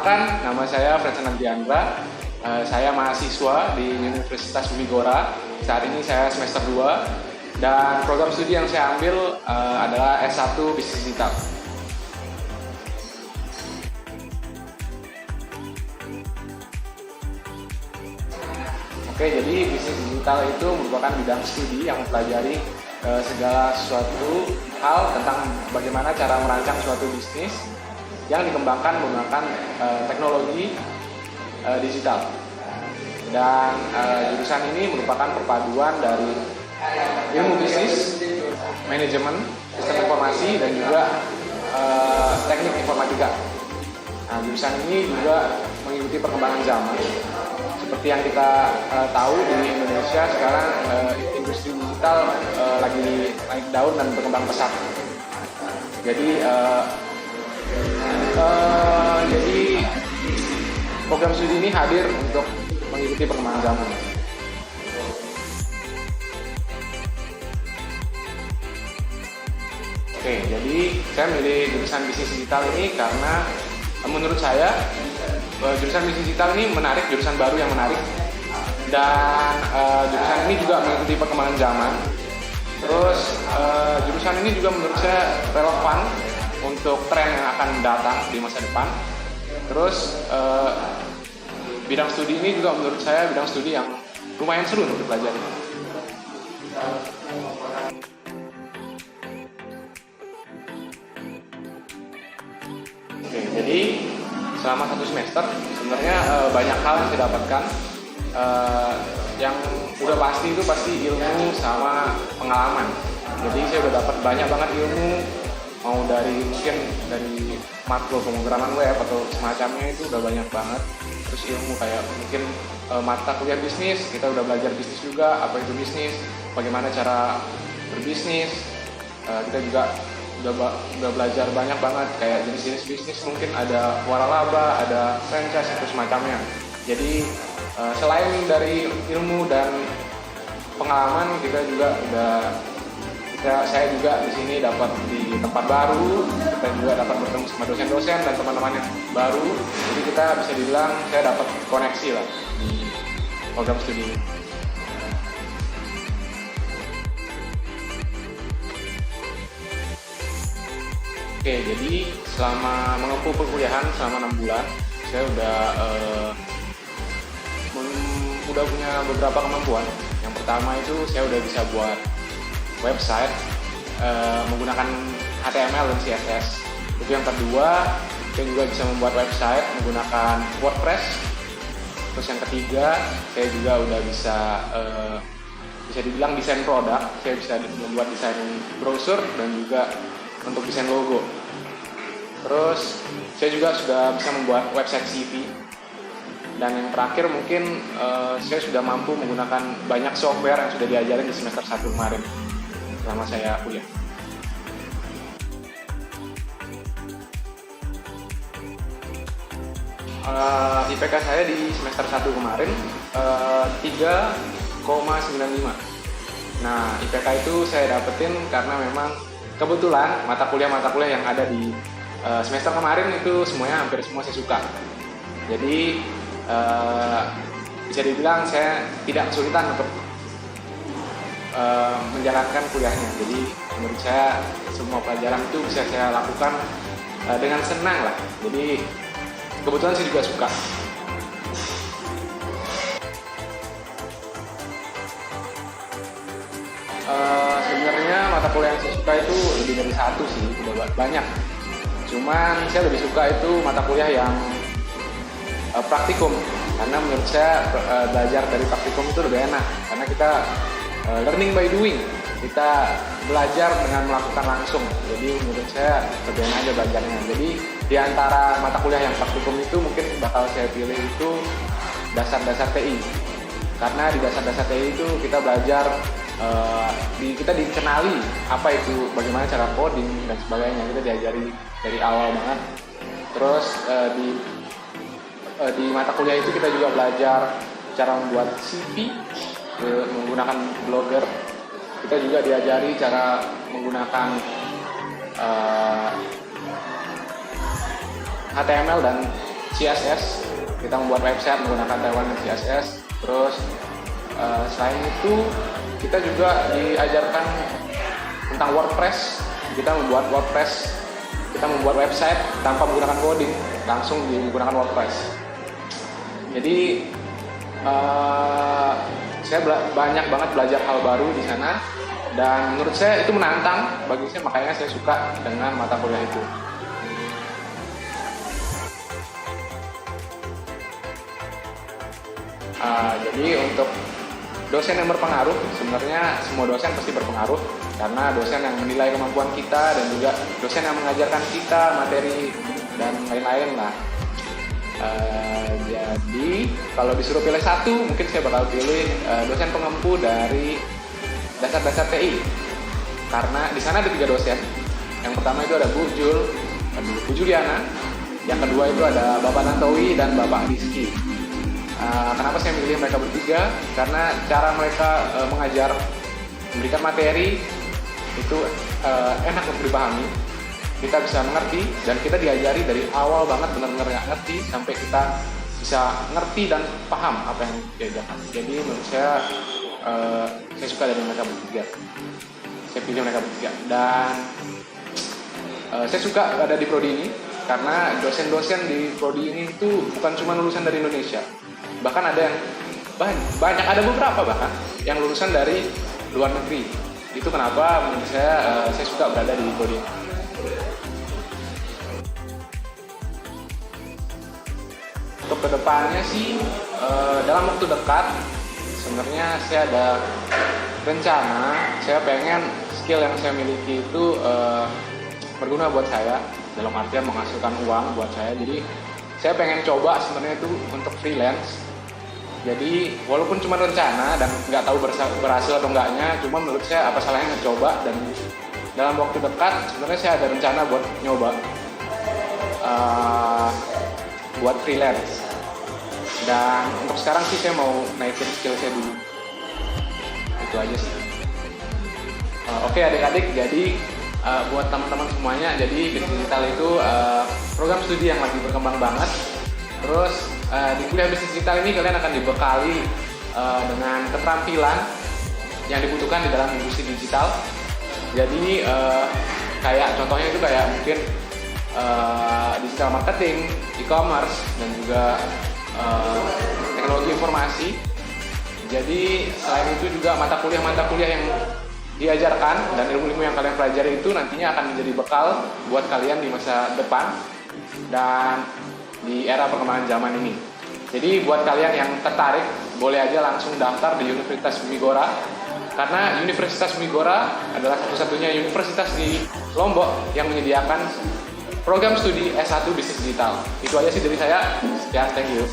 Perkenalkan, nama saya Fredson Diandra. Saya mahasiswa di Universitas Bumi Gora. Saat ini saya semester 2 dan program studi yang saya ambil adalah S1 Bisnis Digital. Oke, jadi bisnis digital itu merupakan bidang studi yang mempelajari segala sesuatu hal tentang bagaimana cara merancang suatu bisnis yang dikembangkan menggunakan teknologi digital. Dan jurusan ini merupakan perpaduan dari ilmu bisnis, manajemen, sistem informasi, dan juga teknik informatika. Nah, jurusan ini juga mengikuti perkembangan zaman. Seperti yang kita tahu di Indonesia sekarang industri digital lagi naik daun dan berkembang pesat. Jadi program studi ini hadir untuk mengikuti perkembangan zaman. Oke, jadi saya memilih jurusan bisnis digital ini karena menurut saya jurusan bisnis digital ini menarik, jurusan baru yang menarik, dan jurusan ini juga mengikuti perkembangan zaman. Terus jurusan ini juga menurut saya relevan untuk tren yang akan datang di masa depan. Terus bidang studi ini juga menurut saya bidang studi yang lumayan seru untuk dipelajari. Oke, jadi selama 1 semester sebenarnya banyak hal yang saya dapatkan. Yang udah pasti itu pasti ilmu sama pengalaman. Jadi saya udah dapat banyak banget ilmu, mau dari mungkin dari makro pemrograman web atau semacamnya, itu udah banyak banget. Terus ilmu kayak mungkin mata kuliah bisnis, kita udah belajar bisnis juga, apa itu bisnis, bagaimana cara berbisnis. Kita juga udah belajar banyak banget kayak jenis-jenis bisnis, mungkin ada waralaba, ada franchise atau semacamnya. Jadi selain dari ilmu dan pengalaman, saya juga di sini dapat di tempat baru, kita juga dapat bertemu sama dosen-dosen dan teman-teman yang baru. Jadi kita bisa dibilang saya dapat koneksi lah di program studi ini. Oke, jadi selama menempuh perkuliahan selama 6 bulan, saya udah punya beberapa kemampuan. Yang pertama itu saya udah bisa buat website menggunakan HTML dan CSS. Itu yang kedua, saya juga bisa membuat website menggunakan WordPress. Terus yang ketiga, saya juga udah bisa dibilang desain produk. Saya bisa membuat desain browser dan juga untuk desain logo. Terus saya juga sudah bisa membuat website CV. Dan yang terakhir mungkin saya sudah mampu menggunakan banyak software yang sudah diajarin di semester 1 kemarin selama saya kuliah. IPK saya di semester 1 kemarin 3,95. Nah, IPK itu saya dapetin karena memang kebetulan mata kuliah yang ada di semester kemarin itu hampir semua saya suka. Jadi bisa dibilang saya tidak kesulitan untuk menjalankan kuliahnya. Jadi menurut saya semua pelajaran itu bisa saya lakukan dengan senang lah. Jadi kebetulan saya juga suka. Sebenarnya mata kuliah yang saya suka itu lebih dari 1 sih, udah banyak. Cuman saya lebih suka itu mata kuliah yang praktikum, karena menurut saya belajar dari praktikum itu lebih enak, karena kita learning by doing, kita belajar dengan melakukan langsung. Jadi menurut saya lebih enak aja belajarnya. Jadi di antara mata kuliah yang praktikum itu mungkin bakal saya pilih itu dasar-dasar TI, karena di dasar-dasar TI itu kita belajar kita dikenali apa itu, bagaimana cara coding dan sebagainya, kita diajari dari awal banget. Terus di mata kuliah itu kita juga belajar cara membuat CV menggunakan Blogger. Kita juga diajari cara menggunakan HTML dan CSS. Kita membuat website menggunakan Taiwan CSS. Terus selain itu kita juga diajarkan tentang WordPress. Kita membuat WordPress, kita membuat website tanpa menggunakan coding, langsung menggunakan WordPress. Jadi saya banyak banget belajar hal baru di sana, dan menurut saya itu menantang bagi saya, makanya saya suka dengan mata kuliah itu. Jadi untuk dosen yang berpengaruh, sebenarnya semua dosen pasti berpengaruh, karena dosen yang menilai kemampuan kita dan juga dosen yang mengajarkan kita materi dan lain-lain lah. Jadi kalau disuruh pilih satu, mungkin saya bakal pilih dosen pengempu dari dasar-dasar TI, karena di sana ada 3 dosen. Yang pertama itu ada Bu Juliana, yang kedua itu ada Bapak Nantowi dan Bapak Rizky. Kenapa saya memilih mereka bertiga? Karena cara mereka mengajar, memberikan materi itu enak untuk dipahami. Kita bisa mengerti dan kita diajari dari awal banget, benar-benar nggak ngerti sampai kita bisa ngerti dan paham apa yang diajarkan. Jadi menurut saya suka dari mereka bertiga. Saya pilih mereka bertiga, dan saya suka ada di prodi ini karena dosen-dosen di prodi ini itu bukan cuma lulusan dari Indonesia, bahkan ada yang banyak, ada beberapa bahkan yang lulusan dari luar negeri. Itu kenapa menurut saya suka berada di prodi ini. Untuk kedepannya sih, dalam waktu dekat sebenarnya saya ada rencana, saya pengen skill yang saya miliki itu berguna buat saya, dalam artian menghasilkan uang buat saya. Jadi saya pengen coba sebenarnya itu untuk freelance. Jadi walaupun cuma rencana dan nggak tahu berhasil atau enggaknya, cuma menurut saya apa salahnya ngecoba, dan dalam waktu dekat sebenarnya saya ada rencana buat nyoba buat freelance. Dan untuk sekarang sih saya mau naikin skill saya dulu. Itu aja sih. Oke adik-adik, jadi buat teman-teman semuanya, jadi bisnis digital itu program studi yang lagi berkembang banget. Terus di kuliah bisnis digital ini kalian akan dibekali dengan keterampilan yang dibutuhkan di dalam industri digital. Jadi kayak contohnya itu kayak mungkin digital marketing, e-commerce, dan juga teknologi informasi. Jadi selain itu juga mata kuliah yang diajarkan dan ilmu-ilmu yang kalian pelajari itu nantinya akan menjadi bekal buat kalian di masa depan dan di era perkembangan zaman ini. Jadi buat kalian yang tertarik, boleh aja langsung daftar di Universitas Bumigora, karena Universitas Bumigora adalah satu-satunya universitas di Lombok yang menyediakan program studi S1 Bisnis Digital. Itu aja sih dari saya. Sekian, thank you.